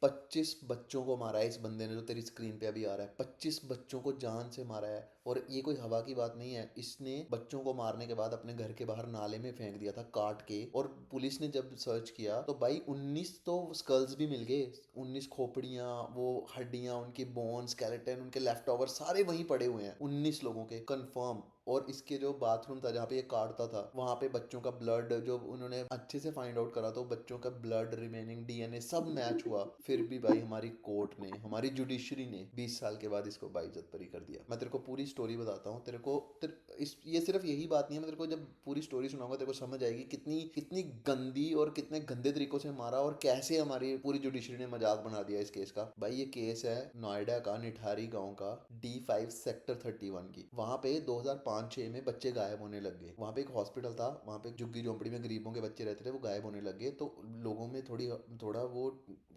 25 बच्चों को मारा है इस बंदे ने, जो तेरी स्क्रीन पे अभी आ रहा है। 25 बच्चों को जान से मारा है। और ये कोई हवा की बात नहीं है, इसने बच्चों को मारने के बाद अपने घर के बाहर नाले में फेंक दिया था काट के। और पुलिस ने जब सर्च किया तो भाई 19 तो स्कल्स भी मिल गए। 19 खोपड़ियां, वो हड्डियां, उनकी बोन, स्केलेटन, उनके लेफ्ट ओवर सारे वहीं पड़े हुए हैं, 19 लोगों के कंफर्म। और इसके जो बाथरूम था जहाँ पे ये काटता था, वहां पे बच्चों का ब्लड जो उन्होंने अच्छे से फाइंड आउट करा, तो बच्चों का ब्लड, रिमेनिंग डीएनए सब मैच हुआ। फिर भी भाई हमारी कोर्ट ने, हमारी जुडिशरी ने 20 साल के बाद इसको बाइज्जत बरी कर दिया। मैं तेरे को पूरी स्टोरी बताता हूँ, तेरे को ये सिर्फ यही बात नहीं है, मैं तेरे को जब पूरी स्टोरी सुनाऊंगा तेरे को समझ आएगी कितनी कितनी गंदी और कितने गंदे तरीकों से मारा, और कैसे हमारी पूरी जुडिशरी ने मजाक बना दिया इस केस का। भाई ये केस है नोएडा का, निठारी गांव का, D5 सेक्टर 31 की। वहां पे 2005-06 में बच्चे गायब होने लग गए। वहां पे एक हॉस्पिटल था, वहां पे झुग्गी झोंपड़ी में गरीबों के बच्चे रहते थे, वो गायब होने लग गए। तो लोगों में थोड़ा वो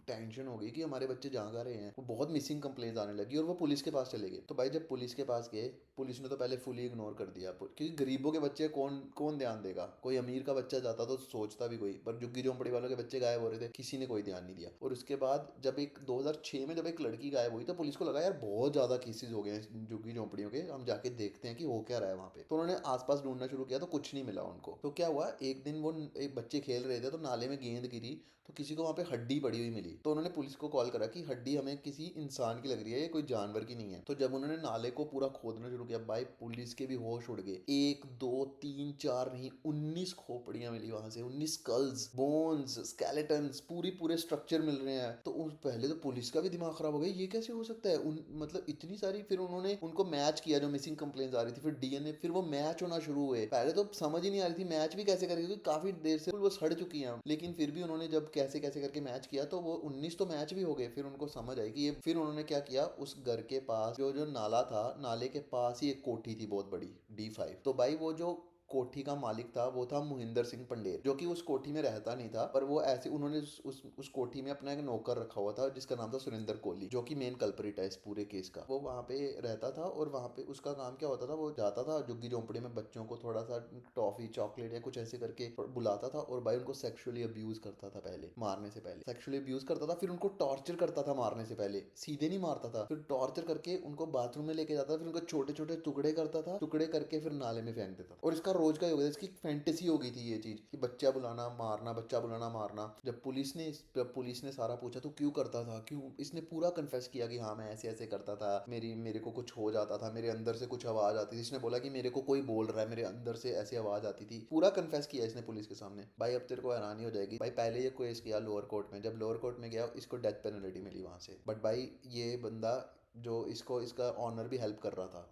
टेंशन हो गई कि हमारे बच्चे जहाँ रहे हैं। वो बहुत मिसिंग कंप्लेंट आने लगी और वो पुलिस के पास चले गए। तो भाई जब पुलिस के पास गए, पुलिस ने तो पहले फुली इग्नोर कर दिया, क्योंकि गरीबों के बच्चे कौन कौन ध्यान देगा। कोई अमीर का बच्चा जाता तो सोचता भी कोई, पर झुग्गी झोंपड़ी वालों के बच्चे गायब हो रहे थे, किसी ने कोई ध्यान नहीं दिया। और उसके बाद जब एक 2006 में जब एक लड़की गायब हुई, तो पुलिस को लगा यार बहुत ज्यादा केसेस हो गए हैं झुग्गी झोंपड़ियों के, हम जाके देखते हैं कि हो क्या रहा है वहाँ पे। तो उन्होंने आसपास ढूंढना शुरू किया, तो कुछ नहीं मिला उनको। तो क्या हुआ, एक दिन वो एक बच्चे खेल रहे थे, तो नाले में गेंद गिरी, तो किसी को वहाँ पे हड्डी पड़ी हुई मिली। तो उन्होंने पुलिस को कॉल करा कि हड्डी हमें किसी इंसान की लग रही है, ये कोई जानवर की नहीं है। तो जब उन्होंने नाले को पूरा खोदना शुरू किया, भाई पुलिस के भी होश उड़ गए। 1 2 3 4 नहीं, 19 खोपड़ियां मिली वहां से, 19 स्कल्स, बोन्स, स्केलेटन्स, पूरे स्ट्रक्चर मिल रहे हैं। तो पहले तो पुलिस का भी दिमाग खराब हो गया, ये कैसे हो सकता है। मतलब इतनी सारी, फिर उन्होंने उनको मैच किया जो मिसिंग कंप्लेंट्स आ रही थी, फिर डीएनए, फिर वो मैच होना शुरू हुए। पहले तो समझ ही नहीं आ रही थी मैच भी कैसे करेगी, क्योंकि काफी देर से वो सड़ चुकी हैं। लेकिन फिर भी उन्होंने जब कैसे कैसे करके मैच किया, तो वो 19 तो मैच भी हो गए। फिर उनको समझ आई कि ये, फिर उन्होंने क्या किया, उस घर के पास जो जो नाला था, नाले के पास ही एक कोठी थी बहुत बड़ी, D5। तो भाई वो जो कोठी का मालिक था वो था मोहिंदर सिंह पंडेर, जो कि उस कोठी में रहता नहीं था, पर वो ऐसे उन्होंने उस कोठी में अपना एक नौकर रखा हुआ था जिसका नाम था सुरेंद्र कोहली, जो कि मेन कल्परिट है इस पूरे केस का। वो वहां पे रहता था, और वहां पे उसका काम क्या होता था, वो जाता था झुग्गी झोंपड़ी में बच्चों को थोड़ा सा टॉफी, चॉकलेट या कुछ ऐसे करके बुलाता था, और भाई उनको सेक्सुअली अब्यूज करता था। पहले मारने से पहले सेक्सुअली अब्यूज करता था, फिर उनको टॉर्चर करता था। मारने से पहले सीधे नहीं मारता था, फिर टॉर्चर करके उनको बाथरूम में लेके जाता था, फिर उनको छोटे छोटे टुकड़े करता था, टुकड़े करके फिर नाले में फेंक देता था। और इसका रोज का ही हो गया, इसकी फैंटेसी हो गई थी ये चीज कि बच्चा बुलाना मारना, बच्चा बुलाना मारना। जब पुलिस ने सारा पूछा तो क्यों करता था, क्यों, इसने पूरा कन्फेस किया कि हाँ मैं ऐसे ऐसे करता था, मेरे को कुछ हो जाता था, मेरे अंदर से कुछ आवाज आती थी। इसने बोला कि मेरे को कोई बोल रहा है, मेरे अंदर से ऐसी आवाज आती थी। पूरा कन्फेस किया इसने पुलिस के सामने। भाई अब तेरे को हैरानी हो जाएगी, भाई पहले ये केस किया लोअर कोर्ट में, जब लोअर कोर्ट में गया इसको डेथ पेनल्टी मिली वहां से। बट भाई ये बंदा जो इसको, इसका ऑनर भी हेल्प कर रहा था,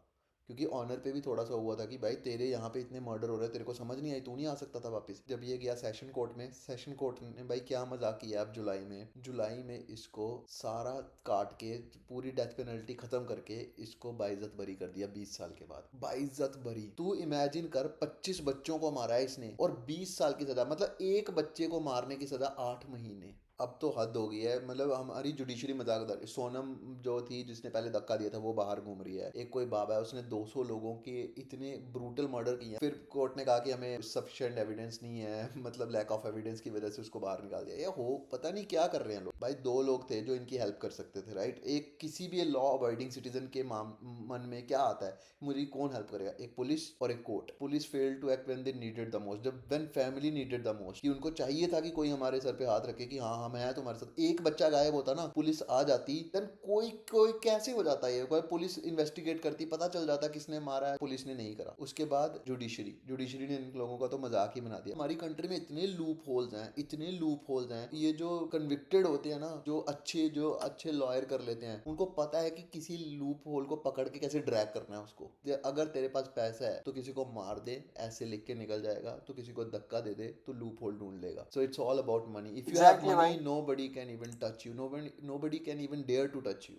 क्योंकि ऑनर पे भी थोड़ा सा हुआ था कि भाई तेरे यहाँ पे इतने मर्डर हो रहे हैं, तेरे को समझ नहीं आई, तू नहीं आ सकता था वापस। जब ये गया सेशन कोर्ट में, सेशन कोर्ट ने भाई क्या मजाक किया। अब जुलाई में इसको सारा काट के, पूरी डेथ पेनल्टी खत्म करके इसको बाइज्जत बरी कर दिया 20 साल के बाद। बाइज्जत बरी, तू इमेजिन कर, 25 बच्चों को मारा है इसने और 20 साल की सजा। मतलब एक बच्चे को मारने की सजा 8 महीने। अब तो हद हो गई है। मतलब हमारी जुडिशरी मजाकदार। सोनम जो थी जिसने पहले धक्का दिया था, वो बाहर घूम रही है। एक कोई बाबा है, उसने 200 लोगों के इतने ब्रूटल मर्डर किए हैं। फिर कोर्ट ने कहा कि हमें सफिशिएंट एविडेंस नहीं है, मतलब लैक ऑफ एविडेंस की वजह से उसको बाहर निकाल दिया। ये हो पता नहीं क्या कर रहे हैं लोग। भाई 2 लोग थे जो इनकी हेल्प कर सकते थे, राइट। एक किसी भी लॉ अवॉइडिंग सिटीजन के मन में क्या आता है, मुझे कौन हेल्प करेगा, एक पुलिस और एक court. Police fail to act when they needed the most, जब when family needed the most, कि उनको चाहिए था कि कोई हमारे सर पे हाथ रखे कि हाँ हम हैं तुम्हारे साथ। एक बच्चा गायब होता ना, पुलिस आ जाती, देन कोई कोई कैसे हो जाता है ये, कोई पुलिस इन्वेस्टिगेट करती, पता चल जाता किसने मारा है। पुलिस ने नहीं करा। उसके बाद जुडिशरी ने इन लोगों का तो मजाक ही बना दिया। हमारी कंट्री में इतने लूप होल्स हैं, इतने लूप होल्स हैं। ये जो कन्विक्टेड होते हैं ना, जो अच्छे लॉयर कर लेते हैं, उनको पता है कि किसी लूप होल को पकड़ के कैसे ड्रैग करना है उसको। अगर तेरे पास पैसा है तो किसी को मार दे, ऐसे लिख के निकल जाएगा। तो किसी को धक्का दे दे तो लूप होल ढूंढ लेगा। So it's all about money. If you have exactly money, भाई। nobody can even touch you, nobody can even dare to touch you.